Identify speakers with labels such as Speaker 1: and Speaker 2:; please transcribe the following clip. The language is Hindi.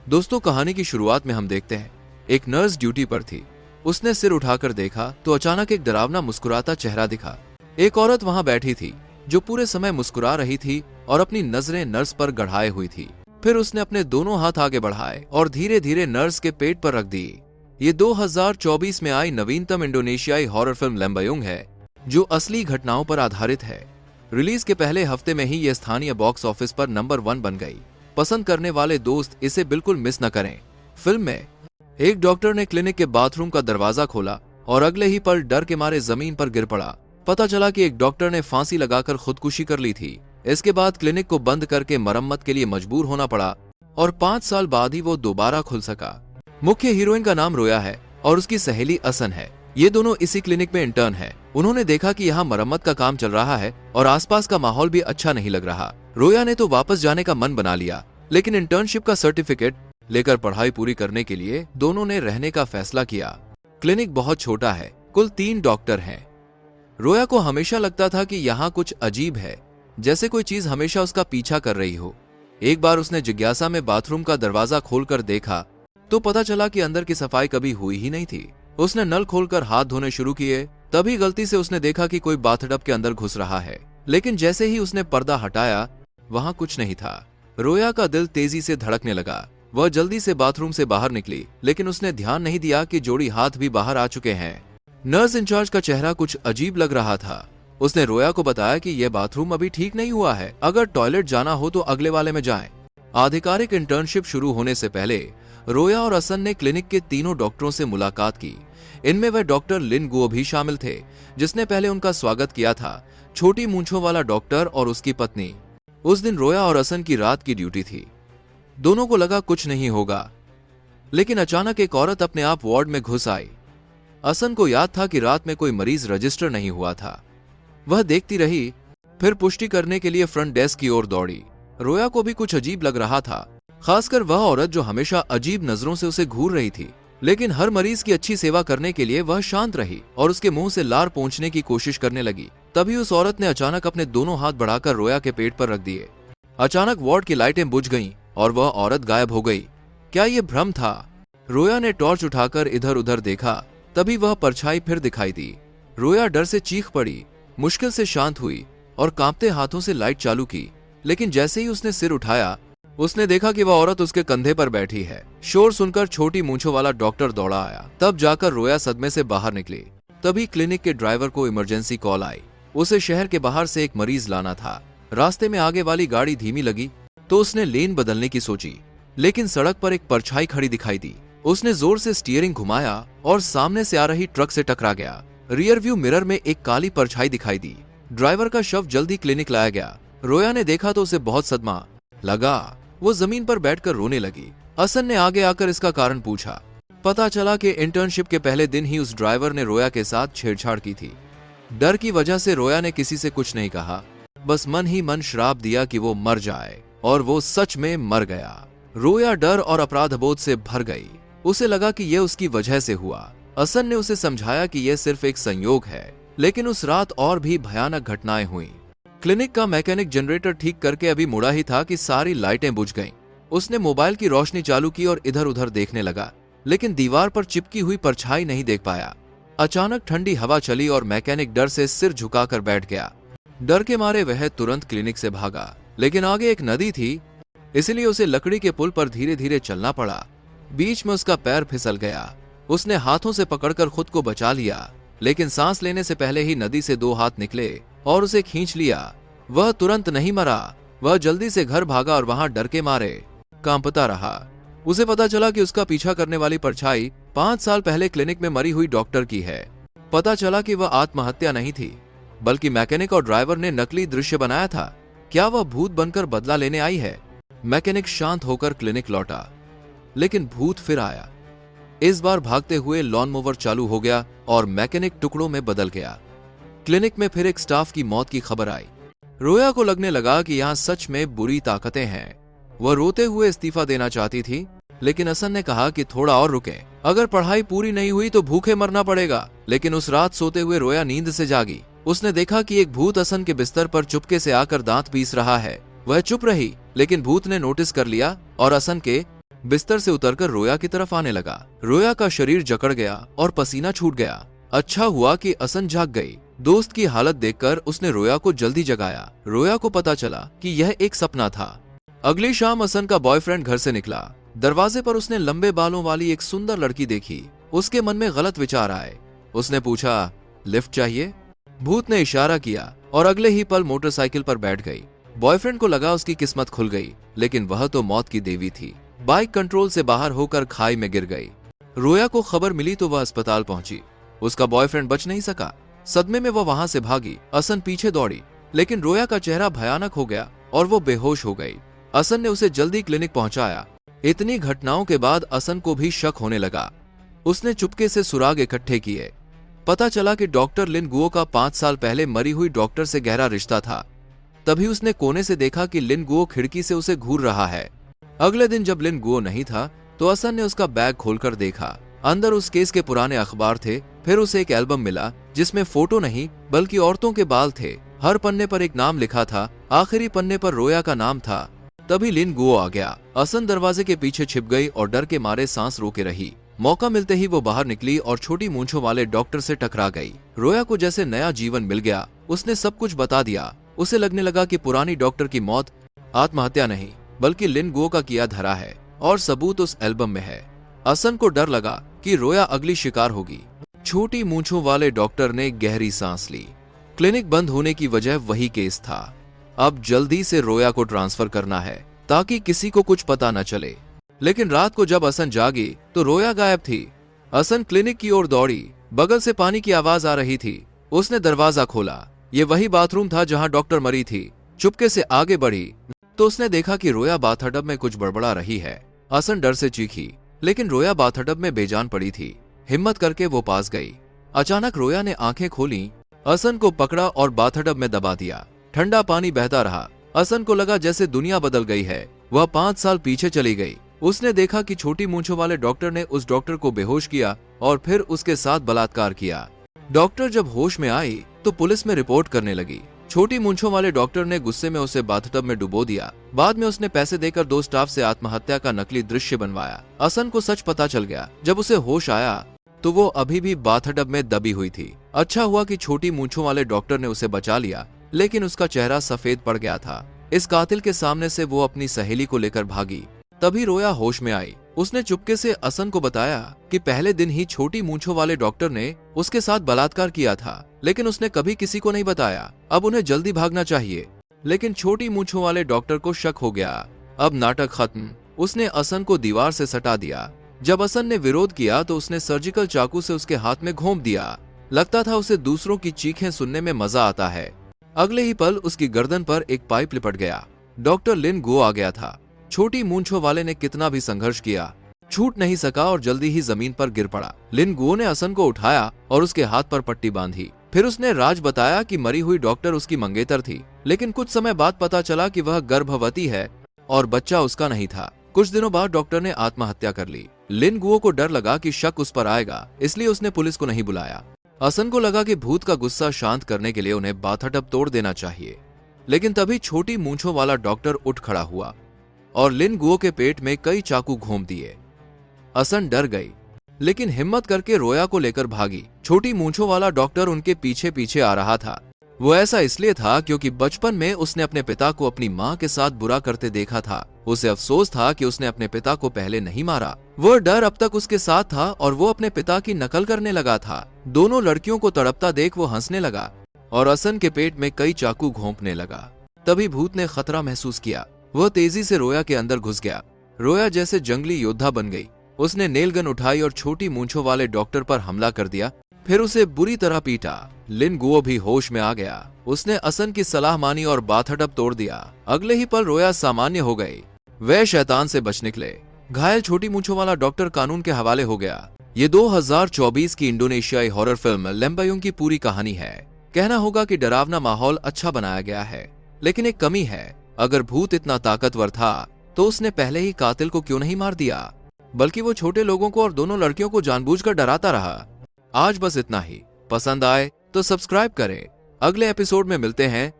Speaker 1: दोस्तों, कहानी की शुरुआत में हम देखते हैं एक नर्स ड्यूटी पर थी। उसने सिर उठाकर देखा तो अचानक एक डरावना मुस्कुराता चेहरा दिखा। एक औरत वहां बैठी थी जो पूरे समय मुस्कुरा रही थी और अपनी नजरें नर्स पर गड़ाए हुई थी। फिर उसने अपने दोनों हाथ आगे बढ़ाए और धीरे धीरे नर्स के पेट पर रख दिए। ये 2024 में आई नवीनतम इंडोनेशियाई हॉरर फिल्म लेम्बायुंग है, जो असली घटनाओं पर आधारित है। रिलीज के पहले हफ्ते में ही यह स्थानीय बॉक्स ऑफिस पर नंबर 1 बन गई। पसंद करने वाले दोस्त इसे बिल्कुल मिस न करें। फिल्म में एक डॉक्टर ने क्लिनिक के बाथरूम का दरवाजा खोला और अगले ही पल डर के मारे जमीन पर गिर पड़ा। पता चला कि एक डॉक्टर ने फांसी लगाकर खुदकुशी कर ली थी। इसके बाद क्लिनिक को बंद करके मरम्मत के लिए मजबूर होना पड़ा और 5 साल बाद ही वो दोबारा खुल सका। मुख्य हीरोइन का नाम रोया है और उसकी सहेली असन है। ये दोनों इसी क्लिनिक में इंटर्न है। उन्होंने देखा कि यहाँ मरम्मत का काम चल रहा है और आसपास का माहौल भी अच्छा नहीं लग रहा। रोया ने तो वापस जाने का मन बना लिया, लेकिन इंटर्नशिप का सर्टिफिकेट लेकर पढ़ाई पूरी करने के लिए दोनों ने रहने का फैसला किया। क्लिनिक बहुत छोटा है, कुल 3 डॉक्टर हैं। रोया को हमेशा लगता था कि यहाँ कुछ अजीब है, जैसे कोई चीज हमेशा उसका पीछा कर रही हो। एक बार उसने जिज्ञासा में बाथरूम का दरवाजा खोलकर देखा तो पता चला कि अंदर की सफाई कभी हुई ही नहीं थी। उसने नल खोलकर हाथ धोने शुरू किए, तभी गलती से उसने देखा कि कोई बाथटब के अंदर घुस रहा है। लेकिन जैसे ही उसने पर्दा हटाया, वहां कुछ नहीं था। रोया का दिल तेजी से धड़कने लगा। वह जल्दी से बाथरूम से बाहर निकली, लेकिन उसने ध्यान नहीं दिया कि जोड़ी हाथ भी बाहर आ चुके हैं। नर्स इंचार्ज का चेहरा कुछ अजीब लग रहा था। उसने रोया को बताया कि यह बाथरूम अभी ठीक नहीं हुआ है, अगर टॉयलेट जाना हो तो अगले वाले में जाएं। आधिकारिक इंटर्नशिप शुरू होने से पहले रोया और असन ने क्लिनिक के तीनों डॉक्टरों से मुलाकात की। इनमें वह डॉक्टर लिन गुओ भी शामिल थे, जिसने पहले उनका स्वागत किया था। छोटी मूंछों वाला डॉक्टर और उसकी पत्नी। उस दिन रोया और असन की रात की ड्यूटी थी। दोनों को लगा कुछ नहीं होगा, लेकिन अचानक एक औरत अपने आप वार्ड में घुस आई। असन को याद था कि रात में कोई मरीज रजिस्टर नहीं हुआ था। वह देखती रही, फिर पुष्टि करने के लिए फ्रंट डेस्क की ओर दौड़ी। रोया को भी कुछ अजीब लग रहा था, खासकर वह औरत जो हमेशा अजीब नजरों से उसे घूर रही थी। लेकिन हर मरीज की अच्छी सेवा करने के लिए वह शांत रही और उसके मुंह से लार पोंछने की कोशिश करने लगी। तभी उस औरत ने अचानक अपने दोनों हाथ बढ़ाकर रोया के पेट पर रख दिए। अचानक वार्ड की लाइटें बुझ गईं और वह औरत गायब हो गई। क्या ये भ्रम था? रोया ने टॉर्च उठाकर इधर उधर देखा, तभी वह परछाई फिर दिखाई दी। रोया डर से चीख पड़ी, मुश्किल से शांत हुई और कांपते हाथों से लाइट चालू की। लेकिन जैसे ही उसने सिर उठाया, उसने देखा कि वह औरत उसके कंधे पर बैठी है। शोर सुनकर छोटी मूंछों वाला डॉक्टर दौड़ा आया। तब जाकर रोया सदमे से बाहर निकली। तभी क्लिनिक के ड्राइवर को इमरजेंसी कॉल आई। उसे शहर के बाहर से एक मरीज लाना था। रास्ते में आगे वाली गाड़ी धीमी लगी तो उसने लेन बदलने की सोची, लेकिन सड़क पर एक परछाई खड़ी दिखाई दी। उसने जोर से स्टीयरिंग घुमाया और सामने से आ रही ट्रक से टकरा गया। रियर व्यू मिरर में एक काली परछाई दिखाई दी। ड्राइवर का शव जल्दी क्लिनिक लाया गया। रोया ने देखा तो उसे बहुत सदमा लगा। वो जमीन पर बैठकर रोने लगी। असन ने आगे आकर इसका कारण पूछा। पता चला कि इंटर्नशिप के पहले दिन ही उस ड्राइवर ने रोया के साथ छेड़छाड़ की थी। डर की वजह से रोया ने किसी से कुछ नहीं कहा, बस मन ही मन श्राप दिया कि वो मर जाए, और वो सच में मर गया। रोया डर और अपराधबोध से भर गई। उसे लगा कि यह उसकी वजह से हुआ। असन ने उसे समझाया कि यह सिर्फ एक संयोग है, लेकिन उस रात और भी भयानक घटनाएं हुई। क्लिनिक का मैकेनिक जनरेटर ठीक करके अभी मुड़ा ही था कि सारी लाइटें बुझ गईं। उसने मोबाइल की रोशनी चालू की और इधर उधर देखने लगा, लेकिन दीवार पर चिपकी हुई परछाई नहीं देख पाया। अचानक ठंडी हवा चली और मैकेनिक डर से सिर झुकाकर बैठ गया। डर के मारे वह तुरंत क्लिनिक से भागा, लेकिन आगे एक नदी थी, इसलिए उसे लकड़ी के पुल पर धीरे धीरे चलना पड़ा। बीच में उसका पैर फिसल गया। उसने हाथों से पकड़कर खुद को बचा लिया, लेकिन सांस लेने से पहले ही नदी से 2 हाथ निकले और उसे खींच लिया। वह तुरंत नहीं मरा। वह जल्दी से घर भागा और वहां डर के मारे कांपता रहा। उसे पता चला कि उसका पीछा करने वाली परछाई 5 साल पहले क्लिनिक में मरी हुई डॉक्टर की है। पता चला कि वह आत्महत्या नहीं थी, बल्कि मैकेनिक और ड्राइवर ने नकली दृश्य बनाया था। क्या वह भूत बनकर बदला लेने आई है? मैकेनिक शांत होकर क्लिनिक लौटा, लेकिन भूत फिर आया। इस बार भागते हुए लॉन मोवर चालू हो गया और मैकेनिक टुकड़ों में बदल गया। क्लिनिक में फिर एक स्टाफ की मौत की खबर आई। रोया को लगने लगा कि यहाँ सच में बुरी ताकतें हैं। वह रोते हुए इस्तीफा देना चाहती थी, लेकिन असन ने कहा कि थोड़ा और रुके, अगर पढ़ाई पूरी नहीं हुई तो भूखे मरना पड़ेगा। लेकिन उस रात सोते हुए रोया नींद से जागी। उसने देखा कि एक भूत असन के बिस्तर पर चुपके से आकर दांत पीस रहा है। वह चुप रही, लेकिन भूत ने नोटिस कर लिया और असन के बिस्तर से उतरकर रोया की तरफ आने लगा। रोया का शरीर जकड़ गया और पसीना छूट गया। अच्छा हुआ कि असन जाग गई। दोस्त की हालत देखकर उसने रोया को जल्दी जगाया। रोया को पता चला कि यह एक सपना था। अगली शाम असन का बॉयफ्रेंड घर से निकला। दरवाजे पर उसने लंबे बालों वाली एक सुंदर लड़की देखी। उसके मन में गलत विचार आए। उसने पूछा, लिफ्ट चाहिए? भूत ने इशारा किया और अगले ही पल मोटरसाइकिल पर बैठ गई। बॉयफ्रेंड को लगा उसकी किस्मत खुल गई, लेकिन वह तो मौत की देवी थी। बाइक कंट्रोल से बाहर होकर खाई में गिर गई। रोया को खबर मिली तो वह अस्पताल पहुंची। उसका बॉयफ्रेंड बच नहीं सका। सदमे में वह वहां से भागी। असन पीछे दौड़ी, लेकिन रोया का चेहरा भयानक हो गया और वो बेहोश हो गई। असन ने उसे जल्दी क्लिनिक पहुंचाया। इतनी घटनाओं के बाद असन को भी शक होने लगा। उसने चुपके से सुराग इकट्ठे किए। पता चला कि डॉक्टर लिन गुओ का 5 साल पहले मरी हुई डॉक्टर से गहरा रिश्ता था। तभी उसने कोने से देखा कि लिन गुओ खिड़की से उसे घूर रहा है। अगले दिन जब लिन गुओ नहीं था तो असन ने उसका बैग खोलकर देखा। अंदर उस केस के पुराने अखबार थे। फिर उसे एक एल्बम मिला जिसमें फोटो नहीं बल्कि औरतों के बाल थे। हर पन्ने पर एक नाम लिखा था। आखिरी पन्ने पर रोया का नाम था। तभी लिन गुओ आ गया। असन दरवाजे के पीछे छिप गई और डर के मारे सांस रोके रही। मौका मिलते ही वो बाहर निकली और छोटी मूंछों वाले डॉक्टर से टकरा गई। रोया को जैसे नया जीवन मिल गया। उसने सब कुछ बता दिया। उसे लगने लगा कि पुरानी डॉक्टर की मौत आत्महत्या नहीं बल्कि लिन गुओ का किया धरा है और सबूत उस एल्बम में है। असन को डर लगा कि रोया अगली शिकार होगी। छोटी मूंछों वाले डॉक्टर ने गहरी सांस ली। क्लिनिक बंद होने की वजह वही केस था। अब जल्दी से रोया को ट्रांसफर करना है ताकि किसी को कुछ पता न चले। लेकिन रात को जब असन जागी तो रोया गायब थी। असन क्लिनिक की ओर दौड़ी। बगल से पानी की आवाज आ रही थी। उसने दरवाजा खोला। ये वही बाथरूम था जहां डॉक्टर मरी थी। चुपके से आगे बढ़ी तो उसने देखा कि रोया बाथटब में कुछ बड़बड़ा रही है। असन डर से चीखी, लेकिन रोया बाथटब में बेजान पड़ी थी। हिम्मत करके वो पास गई। अचानक रोया ने आंखें खोली, असन को पकड़ा और बाथटब में दबा दिया। ठंडा पानी बहता रहा। असन को लगा जैसे दुनिया बदल गई है। वह 5 साल पीछे चली गई। उसने देखा कि छोटी मूंछों वाले डॉक्टर ने उस डॉक्टर को बेहोश किया और फिर उसके साथ बलात्कार किया। डॉक्टर जब होश में आई तो पुलिस में रिपोर्ट करने लगी। छोटी मूंछों वाले डॉक्टर ने गुस्से में उसे बाथटब में डुबो दिया। बाद में उसने पैसे देकर 2 स्टाफ से आत्महत्या का नकली दृश्य बनवाया। असन को सच पता चल गया। जब उसे होश आया तो वो अभी भी बाथटब में दबी हुई थी। अच्छा हुआ कि छोटी मूंछों वाले डॉक्टर ने उसे बचा लिया, लेकिन उसका चेहरा सफेद पड़ गया था। इस कातिल के सामने से वो अपनी सहेली को लेकर भागी। तभी रोया होश में आई। उसने चुपके से असन को बताया कि पहले दिन ही छोटी मूंछों वाले डॉक्टर ने उसके साथ बलात्कार किया था, लेकिन उसने कभी किसी को नहीं बताया। अब उन्हें जल्दी भागना चाहिए। लेकिन छोटी मूंछों वाले डॉक्टर को शक हो गया। अब नाटक खत्म। उसने असन को दीवार से सटा दिया। जब असन ने विरोध किया तो उसने सर्जिकल चाकू से उसके हाथ में घोंप दिया। लगता था उसे दूसरों की चीखें सुनने में मजा आता है। अगले ही पल उसकी गर्दन पर एक पाइप लिपट गया। डॉक्टर लिन गुओ आ गया था। छोटी मूंछों वाले ने कितना भी संघर्ष किया, छूट नहीं सका और जल्दी ही जमीन पर गिर पड़ा। लिन गुओ ने असन को उठाया और उसके हाथ पर पट्टी बांधी। फिर उसने राज बताया कि मरी हुई डॉक्टर उसकी मंगेतर थी, लेकिन कुछ समय बाद पता चला कि वह गर्भवती है और बच्चा उसका नहीं था। कुछ दिनों बाद डॉक्टर ने आत्महत्या कर ली। लिन गुओ को डर लगा कि शक उस पर आएगा, इसलिए उसने पुलिस को नहीं बुलाया। असन को लगा कि भूत का गुस्सा शांत करने के लिए उन्हें बाथटब तोड़ देना चाहिए। लेकिन तभी छोटी मूंछों वाला डॉक्टर उठ खड़ा हुआ और लिन गुओ के पेट में कई चाकू घोंप दिए। असन डर गई, लेकिन हिम्मत करके रोया को लेकर भागी। छोटी मूंछों वाला डॉक्टर उनके पीछे पीछे आ रहा था। वो ऐसा इसलिए था क्योंकि बचपन में उसने अपने पिता को अपनी माँ के साथ बुरा करते देखा था। उसे अफसोस था कि उसने अपने पिता को पहले नहीं मारा। वह डर अब तक उसके साथ था और वो अपने पिता की नकल करने लगा था। दोनों लड़कियों को तड़पता देख वो हंसने लगा और असन के पेट में कई चाकू घोंपने लगा। तभी भूत ने खतरा महसूस किया। वह तेजी से रोया के अंदर घुस गया। रोया जैसे जंगली योद्धा बन गई। उसने नेल गन उठाई और छोटी मूंछों वाले डॉक्टर पर हमला कर दिया। फिर उसे बुरी तरह पीटा। लिन गुओ भी होश में आ गया। उसने असन की सलाह मानी और बाथटब तोड़ दिया। अगले ही पल रोया सामान्य हो गई। वह शैतान से बच निकले। घायल छोटी मूंछों वाला डॉक्टर कानून के हवाले हो गया। ये 2024 की इंडोनेशियाई हॉरर फिल्म लेम्बायुंग की पूरी कहानी है। कहना होगा कि डरावना माहौल अच्छा बनाया गया है, लेकिन एक कमी है। अगर भूत इतना ताकतवर था तो उसने पहले ही कातिल को क्यों नहीं मार दिया, बल्कि वो छोटे लोगों को और दोनों लड़कियों को जानबूझकर डराता रहा। आज बस इतना ही। पसंद आए तो सब्सक्राइब करें। अगले एपिसोड में मिलते हैं